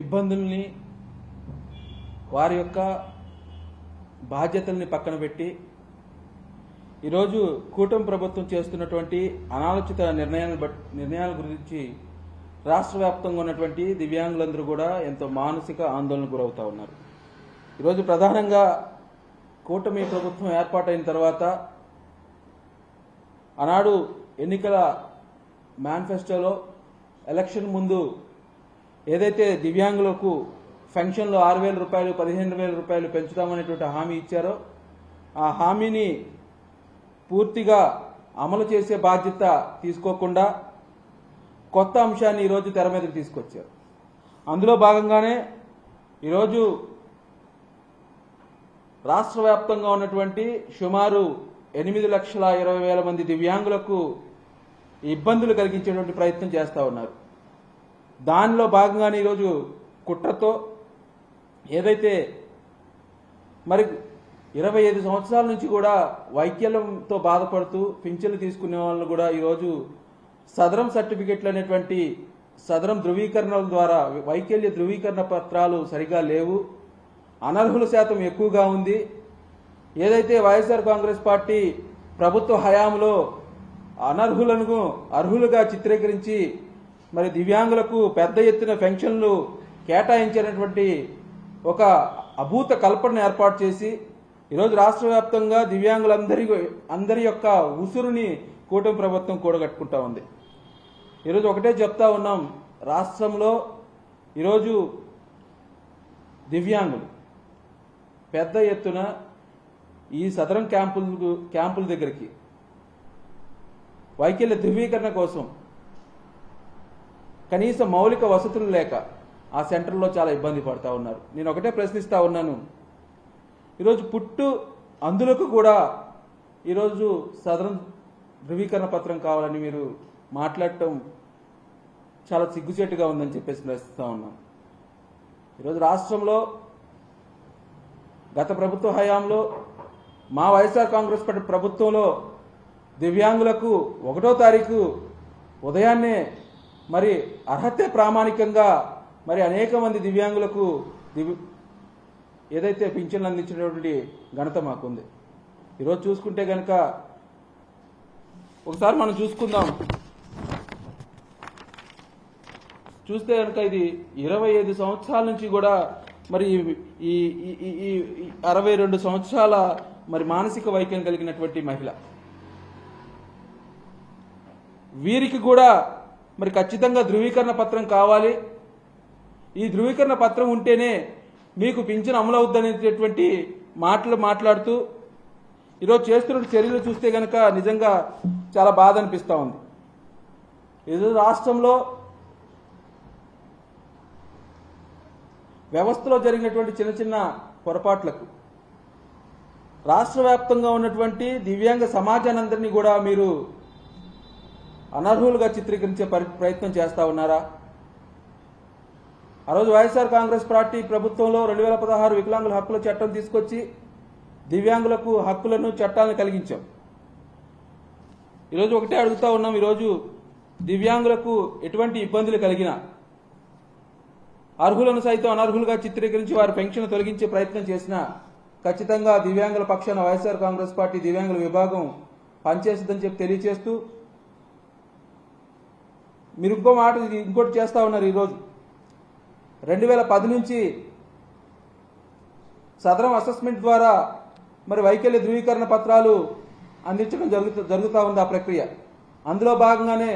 ఇబ్బందుల్ని వారి యొక్క బాధ్యతల్ని పక్కన పెట్టి ఈరోజు కూటమి ప్రభుత్వం చేస్తున్నటువంటి అనాలోచిత నిర్ణయాల గురించి రాష్ట్ర వ్యాప్తంగా ఉన్నటువంటి దివ్యాంగులందరూ కూడా ఎంతో మానసిక ఆందోళనకు గురవుతా ఉన్నారు. ఈరోజు ప్రధానంగా కూటమి ప్రభుత్వం ఏర్పాటైన తర్వాత ఆనాడు ఎన్నికల మేనిఫెస్టోలో ఎలక్షన్ ముందు ఏదైతే దివ్యాంగులకు పెన్షన్లు 6,000 రూపాయలు 15,000 రూపాయలు పెంచుతామనేటువంటి హామీ ఇచ్చారో ఆ హామీని పూర్తిగా అమలు చేసే బాధ్యత తీసుకోకుండా కొత్త అంశాన్ని ఈరోజు తెర మీదకి తీసుకొచ్చారు. అందులో భాగంగానే ఈరోజు రాష్ట్ర వ్యాప్తంగా ఉన్నటువంటి సుమారు 8,20,000 మంది దివ్యాంగులకు ఇబ్బందులు కలిగించేటువంటి ప్రయత్నం చేస్తూ ఉన్నారు. దానిలో భాగంగానే ఈరోజు కుట్రతో ఏదైతే మరి 25 సంవత్సరాల నుంచి కూడా వైకల్యంతో బాధపడుతూ పింఛన్లు తీసుకునే వాళ్ళు కూడా ఈరోజు సదరం సర్టిఫికెట్లు అనేటువంటి సదరం ధృవీకరణల ద్వారా వైకల్య ధృవీకరణ పత్రాలు సరిగా లేవు, అనర్హుల శాతం ఎక్కువగా ఉంది. ఏదైతే వైఎస్ఆర్ కాంగ్రెస్ పార్టీ ప్రభుత్వ హయాంలో అనర్హులను అర్హులుగా చిత్రీకరించి మరి దివ్యాంగులకు పెద్ద ఎత్తున పెన్షన్లు కేటాయించినటువంటి ఒక అభూత కల్పనను ఏర్పాటు చేసి ఈరోజు రాష్ట్ర వ్యాప్తంగా దివ్యాంగులందరి యొక్క ఉసురుని కూటమి ప్రభుత్వం కూడగట్టుకుంటా ఉంది. ఈరోజు ఒకటే చెప్తా ఉన్నాం, రాష్ట్రంలో ఈరోజు దివ్యాంగులు పెద్ద ఎత్తున ఈ సదరం క్యాంపుల దగ్గరికి వైకల్య ధృవీకరణ కోసం కనీస మౌలిక వసతులు లేక ఆ సెంటర్లో చాలా ఇబ్బంది పడతా ఉన్నారు. నేను ఒకటే ప్రశ్నిస్తా ఉన్నాను, ఈరోజు పుట్టు అందులకు కూడా ఈరోజు సదరం ధృవీకరణ పత్రం కావాలని మీరు మాట్లాడటం చాలా సిగ్గుచేటుగా ఉందని చెప్పేసి ప్రశ్నిస్తా ఉన్నాను. ఈరోజు రాష్ట్రంలో గత ప్రభుత్వ హయాంలో మా వైఎస్ఆర్ కాంగ్రెస్ పార్టీ ప్రభుత్వంలో దివ్యాంగులకు 1వ తారీఖు ఉదయాన్నే మరి అర్హతే ప్రామాణికంగా మరి అనేక మంది దివ్యాంగులకు ఏదైతే పింఛన్లు అందించినటువంటి ఘనత మాకుంది. ఈరోజు చూసుకుంటే కనుక ఒకసారి మనం చూస్తే కనుక ఇది 25 సంవత్సరాల నుంచి కూడా మరి ఈ 62 సంవత్సరాల మరి మానసిక వైకల్యం కలిగినటువంటి మహిళ, వీరికి కూడా మరి ఖచ్చితంగా ధృవీకరణ పత్రం కావాలి. ఈ ధృవీకరణ పత్రం ఉంటేనే మీకు పింఛన్ అమలు అవుద్దనేటటువంటి మాటలు మాట్లాడుతూ ఈరోజు చేస్తున్న చర్యలు చూస్తే కనుక నిజంగా చాలా బాధ అనిపిస్తూ ఉంది. ఈరోజు రాష్ట్రంలో వ్యవస్థలో జరిగినటువంటి చిన్న చిన్న పొరపాట్లకు రాష్ట్ర వ్యాప్తంగా ఉన్నటువంటి దివ్యాంగ సమాజానందరినీ కూడా మీరు అనర్హులుగా చిత్రీకరించే ప్రయత్నం చేస్తా ఉన్నారా? ఆ రోజు వైఎస్ఆర్ కాంగ్రెస్ పార్టీ ప్రభుత్వంలో 2016 వికలాంగుల హక్కుల చట్టం తీసుకొచ్చి దివ్యాంగులకు హక్కులను చట్టాలను కలిగించాం. ఈరోజు ఒకటే అడుగుతా ఉన్నాం, ఈరోజు దివ్యాంగులకు ఎటువంటి ఇబ్బందులు కలిగినా అర్హులను సైతం అనర్హులుగా చిత్రీకరించి వారి పెన్షన్ తొలగించే ప్రయత్నం చేసినా ఖచ్చితంగా దివ్యాంగుల పక్షాన వైఎస్ఆర్ కాంగ్రెస్ పార్టీ దివ్యాంగుల విభాగం పనిచేస్తుందని చెప్పి తెలియజేస్తూ మీరు ఇంకోటి చేస్తా ఉన్నారు. ఈరోజు 2010 నుంచి సదరం అసెస్మెంట్ ద్వారా మరి వైకల్య ధృవీకరణ పత్రాలు అందించడం జరుగుతూ ఉంది ఆ ప్రక్రియ. అందులో భాగంగానే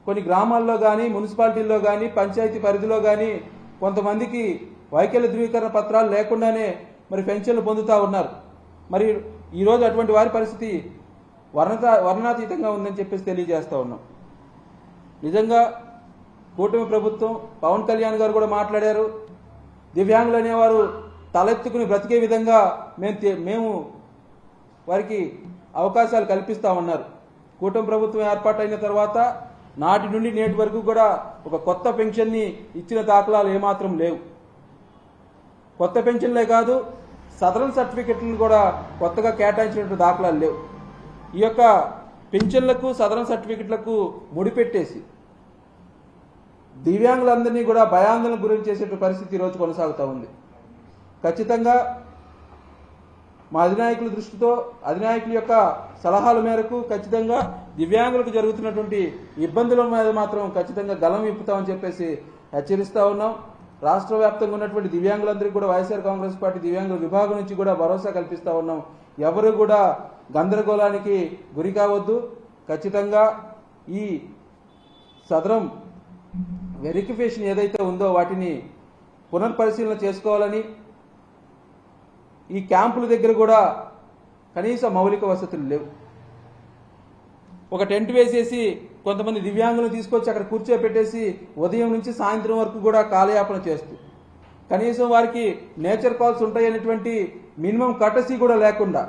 కొన్ని గ్రామాల్లో కానీ మున్సిపాలిటీల్లో కానీ పంచాయతీ పరిధిలో కానీ కొంతమందికి వైకల్య ధృవీకరణ పత్రాలు లేకుండానే మరి పెన్షన్లు పొందుతూ ఉన్నారు. మరి ఈరోజు అటువంటి వారి పరిస్థితి వర్ణాతీతంగా ఉందని చెప్పేసి తెలియజేస్తూ ఉన్నాం. నిజంగా కూటమి ప్రభుత్వం, పవన్ కళ్యాణ్ గారు కూడా మాట్లాడారు, దివ్యాంగులు అనేవారు తలెత్తుకుని బ్రతికే విధంగా మేము వారికి అవకాశాలు కల్పిస్తామన్నారు. కూటమి ప్రభుత్వం ఏర్పాటైన తర్వాత నాటి నుండి నేటి వరకు కూడా ఒక కొత్త పెన్షన్ని ఇచ్చిన దాఖలాలు ఏమాత్రం లేవు. కొత్త పెన్షన్లే కాదు, సదరం సర్టిఫికెట్లను కూడా కొత్తగా కేటాయించినటువంటి దాఖలాలు లేవు. ఈ యొక్క పెన్షన్లకు సదరం సర్టిఫికెట్లకు ముడిపెట్టేసి దివ్యాంగులందరినీ కూడా భయాందోళన గురి చేసే పరిస్థితి ఈరోజు కొనసాగుతూ ఉంది. ఖచ్చితంగా మా అధినాయకుల దృష్టితో, అధినాయకుల యొక్క సలహాల మేరకు ఖచ్చితంగా దివ్యాంగులకు జరుగుతున్నటువంటి ఇబ్బందుల మీద మాత్రం ఖచ్చితంగా గలం విప్పుతామని చెప్పేసి హెచ్చరిస్తూ ఉన్నాం. రాష్ట్ర వ్యాప్తంగా ఉన్నటువంటి దివ్యాంగులందరికీ కూడా వైఎస్ఆర్ కాంగ్రెస్ పార్టీ దివ్యాంగుల విభాగం నుంచి కూడా భరోసా కల్పిస్తూ ఉన్నాం. ఎవరు కూడా గందరగోళానికి గురి కావద్దు. ఖచ్చితంగా ఈ సదరం వెరిఫికేషన్ ఏదైతే ఉందో వాటిని పునర్పరిశీలన చేసుకోవాలని, ఈ క్యాంపుల దగ్గర కూడా కనీస మౌలిక వసతులు లేవు. ఒక టెంట్ వేసేసి కొంతమంది దివ్యాంగులను తీసుకొచ్చి అక్కడ కూర్చోపెట్టేసి ఉదయం నుంచి సాయంత్రం వరకు కూడా కాలయాపన చేస్తూ, కనీసం వారికి నేచర్ కాల్స్ ఉంటాయనేటువంటి మినిమం కటసీ కూడా లేకుండా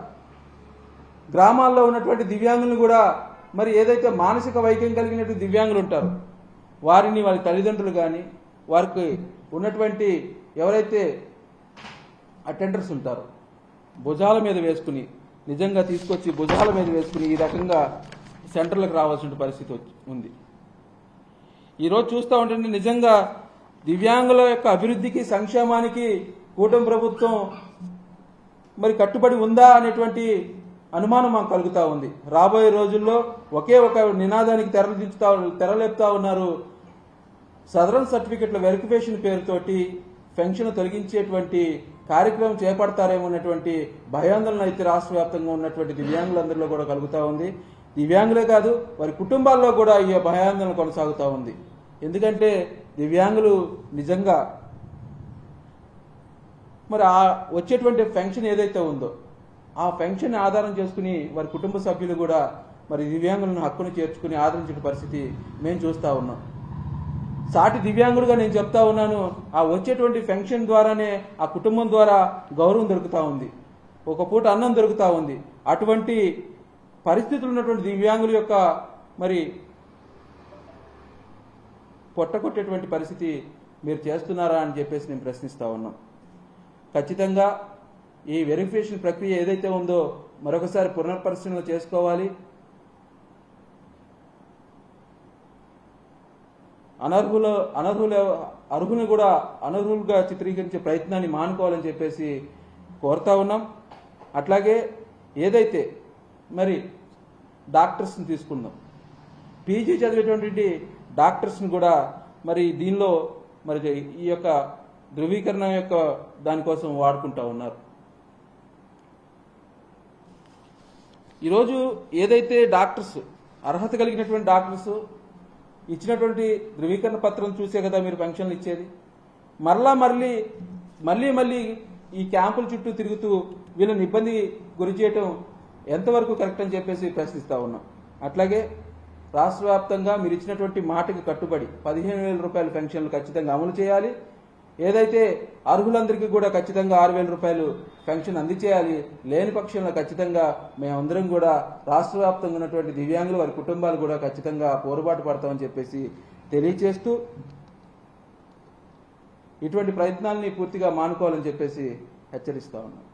గ్రామాల్లో ఉన్నటువంటి దివ్యాంగులను కూడా మరి ఏదైతే మానసిక వైకల్యం కలిగినటువంటి దివ్యాంగులు ఉంటారో వారిని వారి తల్లిదండ్రులు కానీ వారికి ఉన్నటువంటి ఎవరైతే అటెండర్స్ ఉంటారో భుజాల మీద వేసుకుని, నిజంగా తీసుకొచ్చి భుజాల మీద వేసుకుని ఈ రకంగా సెంటర్లకు రావాల్సిన పరిస్థితి ఉంది. ఈరోజు చూస్తూ ఉంటే నిజంగా దివ్యాంగుల యొక్క అభివృద్ధికి, సంక్షేమానికి కూటమి ప్రభుత్వం మరి కట్టుబడి ఉందా అనేటువంటి అనుమానం మాకు కలుగుతూ ఉంది. రాబోయే రోజుల్లో ఒకే ఒక నినాదానికి తెరలేపుతా ఉన్నారు. సదరన్ సర్టిఫికెట్ల వెరిఫికేషన్ పేరుతోటి పెన్షన్ తొలగించేటువంటి కార్యక్రమం చేపడతారేమో అన్నటువంటి భయాందోళన అయితే రాష్ట్ర వ్యాప్తంగా ఉన్నటువంటి దివ్యాంగులందరిలో కూడా కలుగుతూ ఉంది. దివ్యాంగులే కాదు, వారి కుటుంబాల్లో కూడా ఈ భయాందోళన కొనసాగుతూ ఉంది. ఎందుకంటే దివ్యాంగులు నిజంగా మరి ఆ వచ్చేటువంటి పెన్షన్ ఏదైతే ఉందో ఆ పెన్షన్ ఆధారం చేసుకుని వారి కుటుంబ సభ్యులు కూడా మరి దివ్యాంగులను హక్కును చేర్చుకుని ఆదరించిన పరిస్థితి మేము చూస్తూ ఉన్నాం. సాటి దివ్యాంగుడుగా నేను చెప్తా ఉన్నాను, ఆ వచ్చేటువంటి పెన్షన్ ద్వారానే ఆ కుటుంబం ద్వారా గౌరవం దొరుకుతూ ఉంది, ఒక పూట అన్నం దొరుకుతూ ఉంది. అటువంటి పరిస్థితులు ఉన్నటువంటి దివ్యాంగుల యొక్క మరి పొట్టకొట్టేటువంటి పరిస్థితి మీరు చేస్తున్నారా అని చెప్పేసి నేను ప్రశ్నిస్తూ ఉన్నాం. ఖచ్చితంగా ఈ వెరిఫికేషన్ ప్రక్రియ ఏదైతే ఉందో మరొకసారి పునర్పరిశీలన చేసుకోవాలి. అర్హులను కూడా అనర్హులుగా చిత్రీకరించే ప్రయత్నాన్ని మానుకోవాలని చెప్పేసి కోరుతా ఉన్నాం. అట్లాగే ఏదైతే మరి డాక్టర్స్ని తీసుకుందాం, పీజీ చదివేటువంటి డాక్టర్స్ని కూడా మరి దీనిలో మరి ఈ యొక్క ధృవీకరణ యొక్క దానికోసం వాడుకుంటా ఉన్నారు. ఈరోజు ఏదైతే డాక్టర్స్ అర్హత కలిగినటువంటి డాక్టర్స్ ఇచ్చినటువంటి ధృవీకరణ పత్రం చూసే కదా మీరు పెన్షన్లు ఇచ్చేది. మళ్ళీ ఈ క్యాంపుల చుట్టూ తిరుగుతూ వీళ్ళని ఇబ్బంది గురి చేయటం ఎంతవరకు కరెక్ట్ అని చెప్పేసి ప్రశ్నిస్తా ఉన్నాం. అట్లాగే రాష్ట్ర వ్యాప్తంగా మీరు ఇచ్చినటువంటి మాటకి కట్టుబడి 15,000 రూపాయల పెన్షన్లు ఖచ్చితంగా అమలు చేయాలి. ఏదైతే అర్హులందరికీ కూడా ఖచ్చితంగా 6,000 రూపాయలు పెన్షన్ అందజేయాలి. లేని పక్షంలో ఖచ్చితంగా మేమందరం కూడా రాష్ట్ర వ్యాప్తంగా ఉన్నటువంటి దివ్యాంగులు వారి కుటుంబాలు కూడా ఖచ్చితంగా పోరుబాటు పడతామని చెప్పేసి తెలియజేస్తూ ఇటువంటి ప్రయత్నాలని పూర్తిగా మానుకోవాలని చెప్పేసి హెచ్చరిస్తా ఉన్నాం.